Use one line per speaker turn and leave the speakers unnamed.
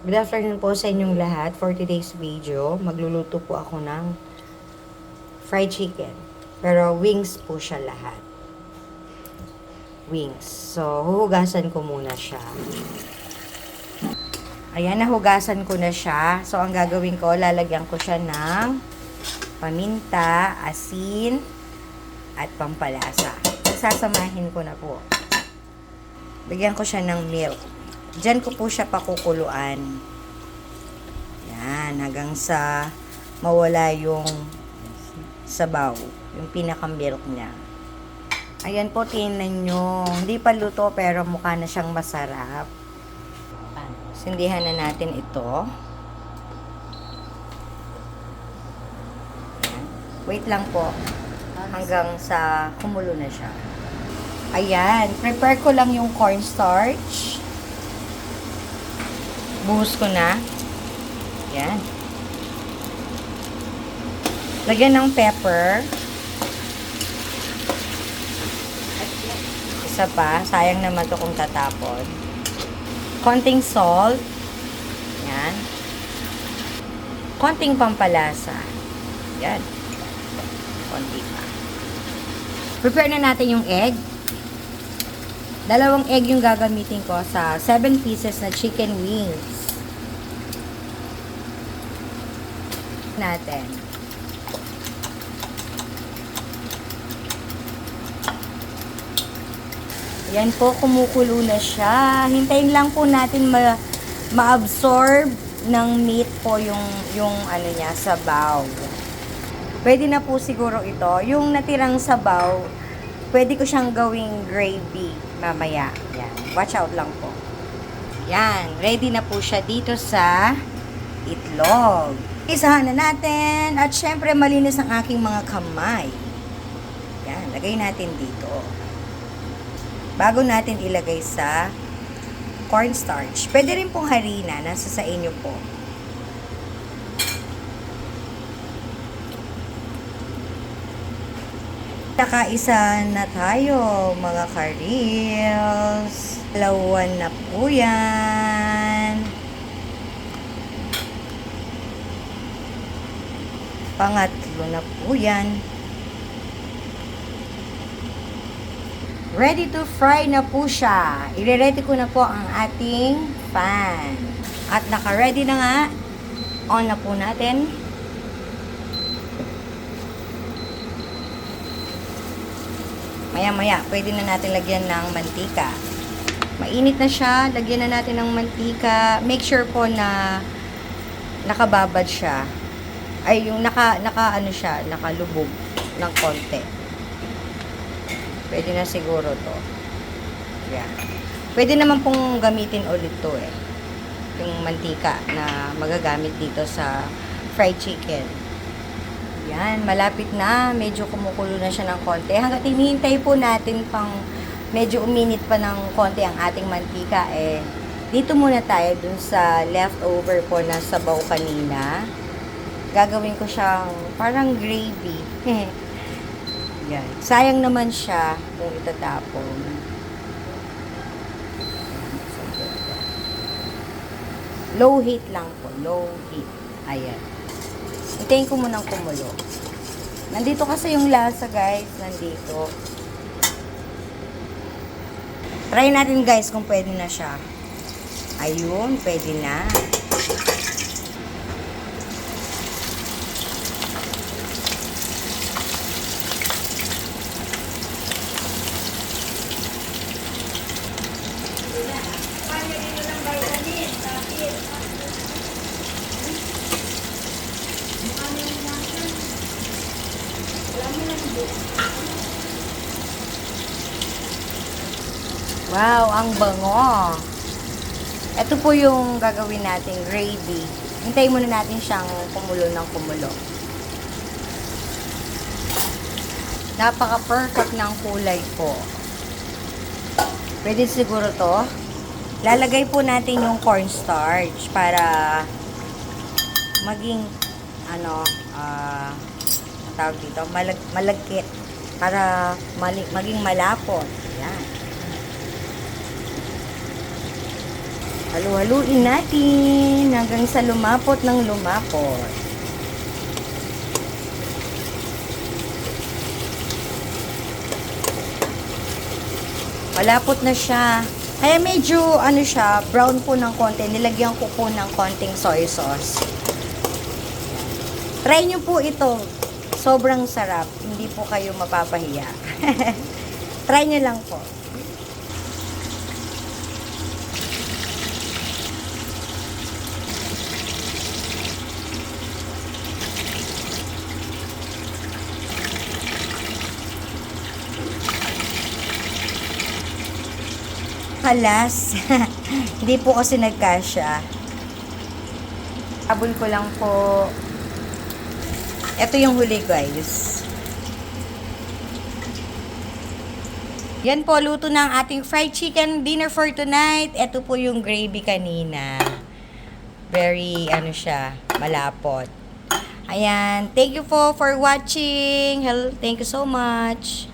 Good afternoon po sa inyong lahat. For today's video, magluluto po ako ng fried chicken. Pero wings po siya lahat. Wings. So, huhugasan ko muna siya. Ayan, nahugasan ko na siya. So, ang gagawin ko, lalagyan ko siya ng paminta, asin, at pampalasa. Sasamahin ko na po. Bigyan ko siya ng milk. Diyan ko po siya pakukuluan. Yan, hanggang sa mawala yung sabaw, yung pinaka-milk niya. Ayan po, tingnan nyo. Hindi pa luto pero mukha na siyang masarap. Sindihan na natin ito. Ayan. Wait lang po. Hanggang sa kumulo na siya. Ayan, prepare ko lang yung cornstarch. Buhos ko na. Yan. Lagyan ng pepper. Isa pa. Sayang naman to kung tatapon. Konting salt. Yan. Konting pampalasa. Yan. Konti pa. Prepare na natin yung egg. 2 egg yung gagamitin ko sa 7 pieces na chicken wings. Natin. Yan po, kumukulo na siya. Hintayin lang po natin ma-absorb ng meat po yung ano niya, sabaw. Pwede na po siguro ito. Yung natirang sabaw, pwede ko siyang gawing gravy mamaya. Yan. Watch out lang po. Yan. Ready na po siya dito sa itlog. Isahan na natin. At syempre, malinis ang aking mga kamay. Yan. Lagay natin dito. Bago natin ilagay sa cornstarch. Pwede rin pong harina. Nasa sa inyo po. Nakaisa na tayo, mga karils. 2 na po yan. Pangatlo na po yan. Ready to fry na po siya. I-ready ko na po ang ating pan. At naka-ready na nga. On na po natin. Maya-maya, pwede na natin lagyan ng mantika. Mainit na siya, lagyan na natin ng mantika. Make sure po na nakababad siya. Ay, yung ano siya, nakalubog ng konti. Pwede na siguro to. Yan. Pwede naman pong gamitin ulit to eh. Yung mantika na magagamit dito sa fried chicken. Yan, malapit na. Medyo kumukulo na siya ng konti. Hanggat hinihintay po natin pang medyo uminit pa ng konti ang ating mantika, eh, dito muna tayo dun sa leftover po na sabaw kanina. Gagawin ko siyang parang gravy. Yan. Sayang naman siya kung itatapon. Low heat lang po. Low heat. Ayan. Hintayin ko munang kumulo. Nandito kasi yung lasa, guys. Nandito. Try natin, guys, kung pwede na siya. Ayun, pwede na. Wow, ang bango. Ito po yung gagawin nating gravy. Hintayin muna natin siyang kumulo ng kumulo. Napaka-perfect ng kulay po. Pwede siguro to. Lalagay po natin yung cornstarch para maging ano, tawag dito, malagkit para maging malapot. Yan. Halu-haluin natin hanggang sa lumapot ng lumapot. Malapot na siya. Kaya medyo ano siya, brown po ng konti. Nilagyan ko po ng konting soy sauce. Try nyo po ito. Sobrang sarap. Hindi po kayo mapapahiya. Try nyo lang po. Halas. Hindi po kasi nagkasya. Abol ko lang po. Ito yung huli, guys. Yan po, luto na ang ating fried chicken dinner for tonight. Ito po yung gravy kanina. Very, ano siya, malapot. Ayan. Thank you po for watching. Thank you so much.